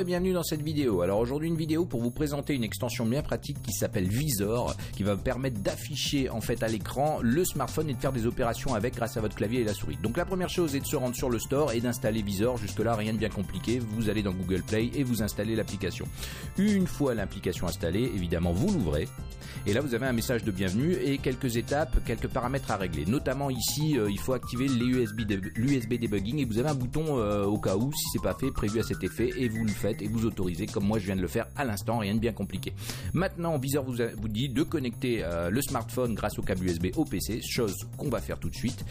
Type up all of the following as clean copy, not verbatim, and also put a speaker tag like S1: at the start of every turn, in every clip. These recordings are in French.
S1: et bienvenue dans cette vidéo. Alors aujourd'hui une vidéo pour vous présenter une extension bien pratique qui s'appelle Visor, qui va vous permettre d'afficher en fait à l'écran le smartphone et de faire des opérations avec grâce à votre clavier et la souris. Donc la première chose est de se rendre sur le store et d'installer Visor. Jusque là rien de bien compliqué, vous allez dans Google Play et vous installez l'application. Une fois l'application installée, évidemment vous l'ouvrez. Et là vous avez un message de bienvenue et quelques étapes, quelques paramètres à régler. Notamment ici, il faut activer l'USB debugging et vous avez un bouton au cas où, si c'est pas fait, prévu à cet effet, et vous le faites et vous autorisez comme moi je viens de le faire à l'instant, rien de bien compliqué. Maintenant Visor vous dit de connecter le smartphone grâce au câble USB au PC, chose qu'on va faire tout de suite,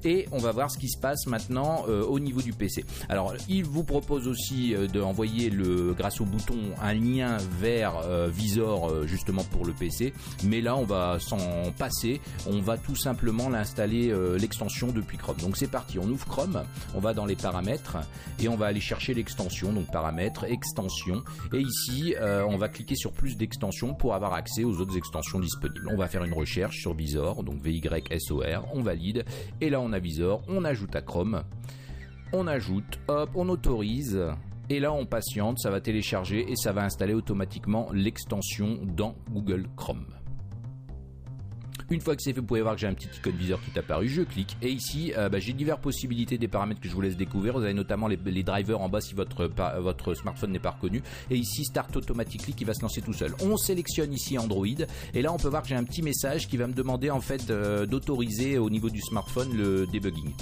S1: et on va voir ce qui se passe maintenant au niveau du PC. Alors il vous propose aussi d'envoyer grâce au bouton un lien vers Visor justement pour le PC. Mais là on va s'en passer, on va tout simplement l'installer l'extension depuis Chrome. Donc c'est parti, on ouvre Chrome, on va dans les paramètres et on va aller chercher l'extension, donc paramètres, extension, et ici on va cliquer sur plus d'extensions pour avoir accès aux autres extensions disponibles. On va faire une recherche sur Visor, donc VYSOR, on valide, et là on a Visor, on ajoute à Chrome, on ajoute, hop, on autorise. Et là on patiente, ça va télécharger et ça va installer automatiquement l'extension dans Google Chrome. Une fois que c'est fait, vous pouvez voir que j'ai un petit icône Visor qui est apparu, je clique et ici j'ai diverses possibilités des paramètres que je vous laisse découvrir. Vous avez notamment les drivers en bas si votre smartphone n'est pas reconnu, et ici Start Automatically qui va se lancer tout seul. On sélectionne ici Android et là on peut voir que j'ai un petit message qui va me demander en fait d'autoriser au niveau du smartphone le debugging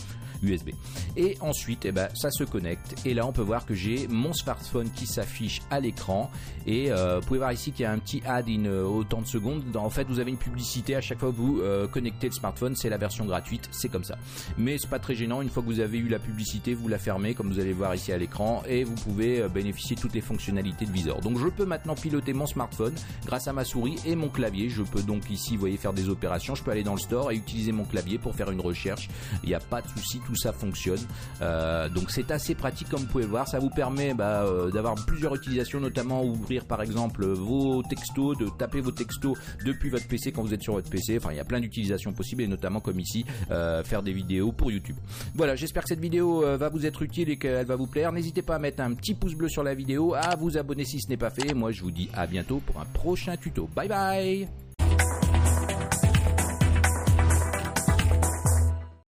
S1: USB. Et ensuite ça se connecte et là on peut voir que j'ai mon smartphone qui s'affiche à l'écran et vous pouvez voir ici qu'il y a un petit add in autant de secondes. En fait vous avez une publicité à chaque fois que vous connectez le smartphone, c'est la version gratuite, c'est comme ça. Mais c'est pas très gênant, une fois que vous avez eu la publicité, vous la fermez comme vous allez voir ici à l'écran et vous pouvez bénéficier de toutes les fonctionnalités de Visor. Donc je peux maintenant piloter mon smartphone grâce à ma souris et mon clavier. Je peux donc ici, vous voyez, faire des opérations, je peux aller dans le store et utiliser mon clavier pour faire une recherche. Il n'y a pas de souci, tout ça fonctionne. Donc c'est assez pratique comme vous pouvez le voir. Ça vous permet d'avoir plusieurs utilisations, notamment ouvrir par exemple vos textos, de taper vos textos depuis votre PC quand vous êtes sur votre PC. Enfin il y a plein d'utilisations possibles et notamment comme ici faire des vidéos pour YouTube. Voilà, j'espère que cette vidéo va vous être utile et qu'elle va vous plaire. N'hésitez pas à mettre un petit pouce bleu sur la vidéo, à vous abonner si ce n'est pas fait. Moi je vous dis à bientôt pour un prochain tuto. Bye bye.